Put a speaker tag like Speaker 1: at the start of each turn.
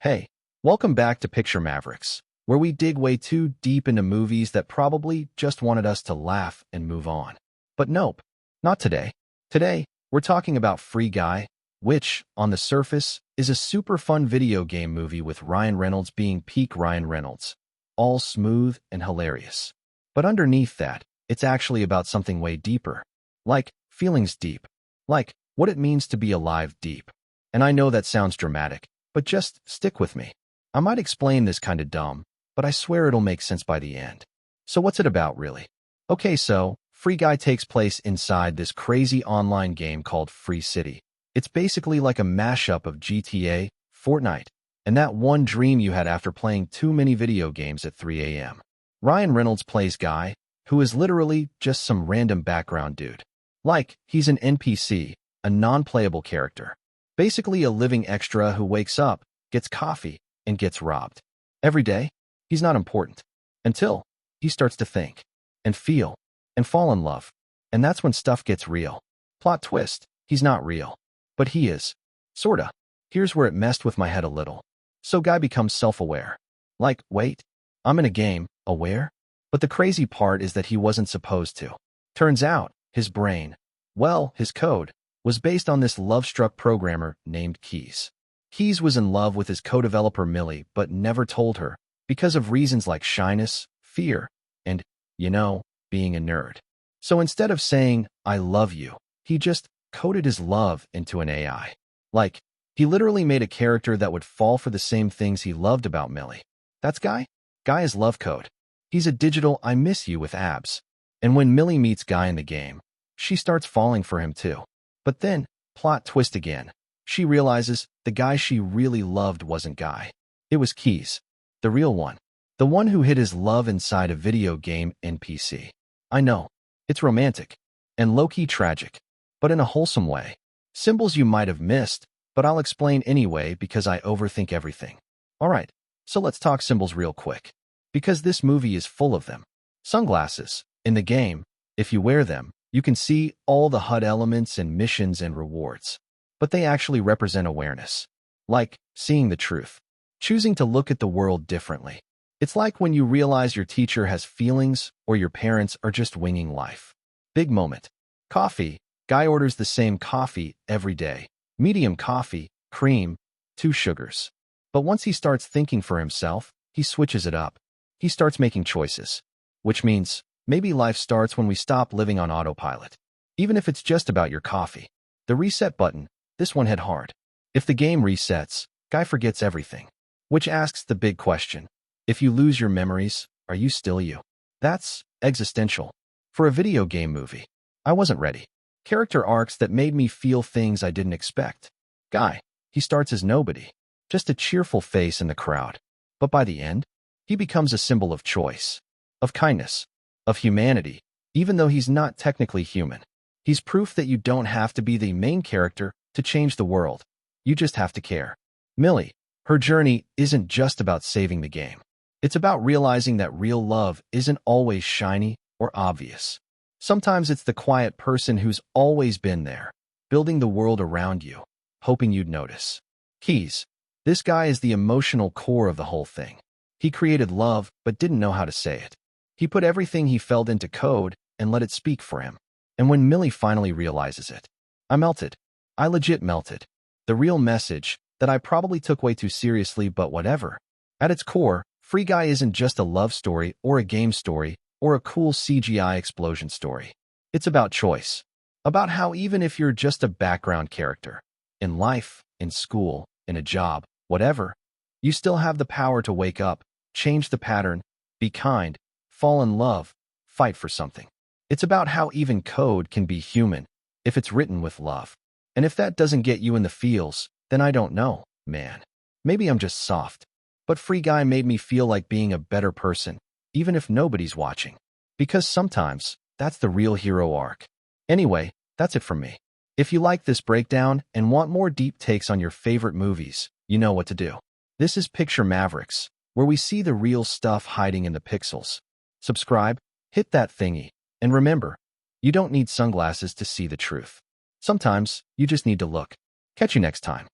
Speaker 1: Hey, welcome back to Picture Mavericks, where we dig way too deep into movies that probably just wanted us to laugh and move on. But nope, not today. Today, we're talking about Free Guy, which, on the surface, is a super fun video game movie with Ryan Reynolds being peak Ryan Reynolds. All smooth and hilarious. But underneath that, it's actually about something way deeper. Like, feelings deep. Like, what it means to be alive deep. And I know that sounds dramatic, but just stick with me. I might explain this kind of dumb, but I swear it'll make sense by the end. So what's it about, really? Okay, so, Free Guy takes place inside this crazy online game called Free City. It's basically like a mashup of GTA, Fortnite, and that one dream you had after playing too many video games at 3 a.m. Ryan Reynolds plays Guy, who is literally just some random background dude. Like, he's an NPC, a non-playable character. Basically a living extra who wakes up, gets coffee, and gets robbed. Every day, he's not important. Until he starts to think, and feel, and fall in love. And that's when stuff gets real. Plot twist, he's not real. But he is. Sorta. Here's where it messed with my head a little. So Guy becomes self-aware. Like, wait, I'm in a game, aware? But the crazy part is that he wasn't supposed to. Turns out, his brain, well, his code, was based on this love-struck programmer named Keys. Keys was in love with his co-developer Millie, but never told her, because of reasons like shyness, fear, and, being a nerd. So instead of saying, I love you, he just coded his love into an AI. Like, he literally made a character that would fall for the same things he loved about Millie. That's Guy? Guy is love code. He's a digital I miss you with abs. And when Millie meets Guy in the game, she starts falling for him too. But then, plot twist again. She realizes the guy she really loved wasn't Guy. It was Keys. The real one. The one who hid his love inside a video game NPC. I know. It's romantic. And low-key tragic. But in a wholesome way. Symbols you might have missed, but I'll explain anyway because I overthink everything. Alright, so let's talk symbols real quick. Because this movie is full of them. Sunglasses. In the game, if you wear them, you can see all the HUD elements and missions and rewards. But they actually represent awareness. Like, seeing the truth. Choosing to look at the world differently. It's like when you realize your teacher has feelings or your parents are just winging life. Big moment. Coffee. Guy orders the same coffee every day. Medium coffee, cream, 2 sugars. But once he starts thinking for himself, he switches it up. He starts making choices. Which means, maybe life starts when we stop living on autopilot. Even if it's just about your coffee. The reset button, this one hit hard. If the game resets, Guy forgets everything. Which asks the big question. If you lose your memories, are you still you? That's existential. For a video game movie, I wasn't ready. Character arcs that made me feel things I didn't expect. Guy, he starts as nobody. Just a cheerful face in the crowd. But by the end, he becomes a symbol of choice. Of kindness. Of humanity, even though he's not technically human. He's proof that you don't have to be the main character to change the world. You just have to care. Millie, her journey isn't just about saving the game. It's about realizing that real love isn't always shiny or obvious. Sometimes it's the quiet person who's always been there, building the world around you, hoping you'd notice. Keys. This guy is the emotional core of the whole thing. He created love, but didn't know how to say it. He put everything he felt into code and let it speak for him. And when Millie finally realizes it, I melted. I legit melted. The real message that I probably took way too seriously, but whatever. At its core, Free Guy isn't just a love story or a game story or a cool CGI explosion story. It's about choice. About how even if you're just a background character, in life, in school, in a job, whatever, you still have the power to wake up, change the pattern, be kind, fall in love, fight for something. It's about how even code can be human, if it's written with love. And if that doesn't get you in the feels, then I don't know, man. Maybe I'm just soft. But Free Guy made me feel like being a better person, even if nobody's watching. Because sometimes, that's the real hero arc. Anyway, that's it from me. If you like this breakdown and want more deep takes on your favorite movies, you know what to do. This is Picture Mavericks, where we see the real stuff hiding in the pixels. Subscribe, hit that thingy, and remember, you don't need sunglasses to see the truth. Sometimes, you just need to look. Catch you next time.